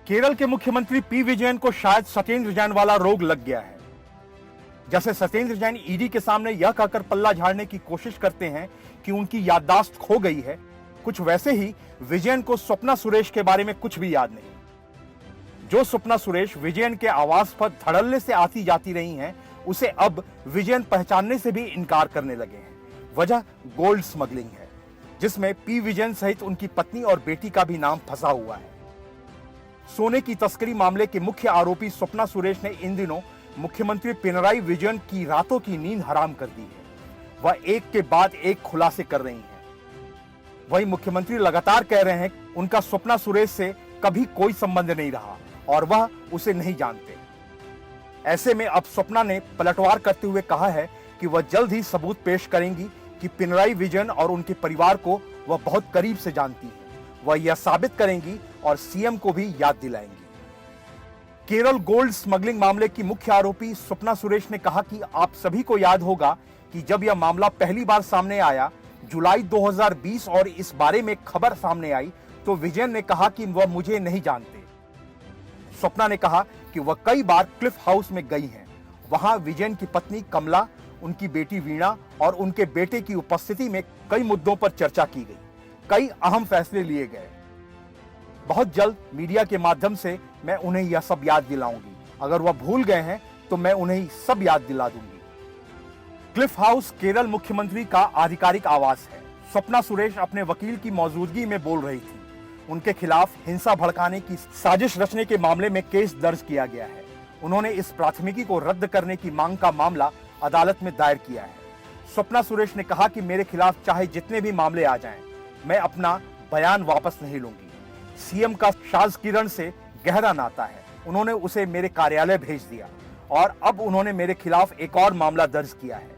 केरल के मुख्यमंत्री पी विजयन को शायद सत्येंद्र जैन वाला रोग लग गया है। जैसे सत्येंद्र जैन ईडी के सामने यह कहकर पल्ला झाड़ने की कोशिश करते हैं कि उनकी याददाश्त खो गई है, कुछ वैसे ही विजयन को स्वप्ना सुरेश के बारे में कुछ भी याद नहीं। जो स्वप्ना सुरेश विजयन के आवास पर धड़ल्ले से आती जाती रही हैं, उसे अब विजयन पहचानने से भी इनकार करने लगे हैं। वजह गोल्ड स्मगलिंग है, जिसमें पी विजयन सहित उनकी पत्नी और बेटी का भी नाम फंसा हुआ है। सोने की तस्करी मामले के मुख्य आरोपी स्वप्ना सुरेश ने इन दिनों मुख्यमंत्री पिनराई विजयन की रातों की नींद हराम कर दी है। वह एक के बाद एक खुलासे कर रही हैं। वहीं मुख्यमंत्री लगातार कह रहे हैं उनका स्वप्ना सुरेश से कभी कोई संबंध नहीं रहा और वह उसे नहीं जानते। ऐसे में अब स्वप्ना ने पलटवार करते हुए कहा है कि वह जल्द ही सबूत पेश करेंगी कि पिनराई विजयन और उनके परिवार को वह बहुत करीब से जानती है। वह यह साबित करेंगी और सीएम को भी याद दिलाएंगी। केरल गोल्ड स्मगलिंग मामले की मुख्य आरोपी स्वप्ना सुरेश ने कहा कि आप सभी को याद होगा कि जब यह मामला पहली बार सामने आया, जुलाई 2020, और इस बारे में खबर सामने आई तो विजयन ने कहा कि वह मुझे नहीं जानते। स्वप्ना ने कहा कि वह कई बार क्लिफ हाउस में गई हैं। वहां विजयन की पत्नी कमला, उनकी बेटी वीणा और उनके बेटे की उपस्थिति में कई मुद्दों पर चर्चा की गई, कई अहम फैसले लिए गए। बहुत जल्द मीडिया के माध्यम से मैं उन्हें यह सब याद दिलाऊंगी। अगर वह भूल गए हैं तो मैं उन्हें सब याद दिला दूंगी। क्लिफ हाउस केरल मुख्यमंत्री का आधिकारिक आवास है। स्वप्ना सुरेश अपने वकील की मौजूदगी में बोल रही थी। उनके खिलाफ हिंसा भड़काने की साजिश रचने के मामले में केस दर्ज किया गया है। उन्होंने इस प्राथमिकी को रद्द करने की मांग का मामला अदालत में दायर किया है। स्वप्ना सुरेश ने कहा कि मेरे खिलाफ चाहे जितने भी मामले आ जाएं, मैं अपना बयान वापस नहीं लूंगी। सीएम का शाज किरण से गहरा नाता है। उन्होंने उसे मेरे कार्यालय भेज दिया और अब उन्होंने मेरे खिलाफ एक और मामला दर्ज किया है।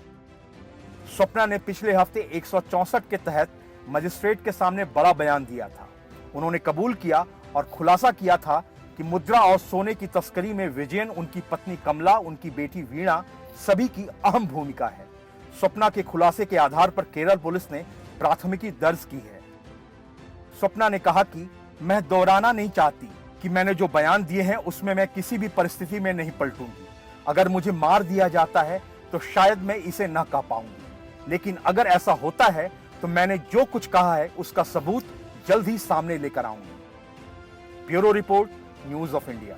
स्वप्ना ने पिछले हफ्ते 164 के तहत मजिस्ट्रेट के सामने बड़ा बयान दिया था। उन्होंने कबूल किया और खुलासा किया था कि मुद्रा और सोने की तस्करी में विजयन, उनकी पत्नी कमला, उनकी बेटी वीणा सभी की अहम भूमिका है। स्वप्ना के खुलासे के आधार पर केरल पुलिस ने प्राथमिकी दर्ज की है। स्वप्ना ने कहा कि मैं दोहराना नहीं चाहती कि मैंने जो बयान दिए हैं उसमें मैं किसी भी परिस्थिति में नहीं पलटूंगी। अगर मुझे मार दिया जाता है तो शायद मैं इसे न कह पाऊंगी, लेकिन अगर ऐसा होता है तो मैंने जो कुछ कहा है उसका सबूत जल्द ही सामने लेकर आऊंगी। Bureau report, news of India.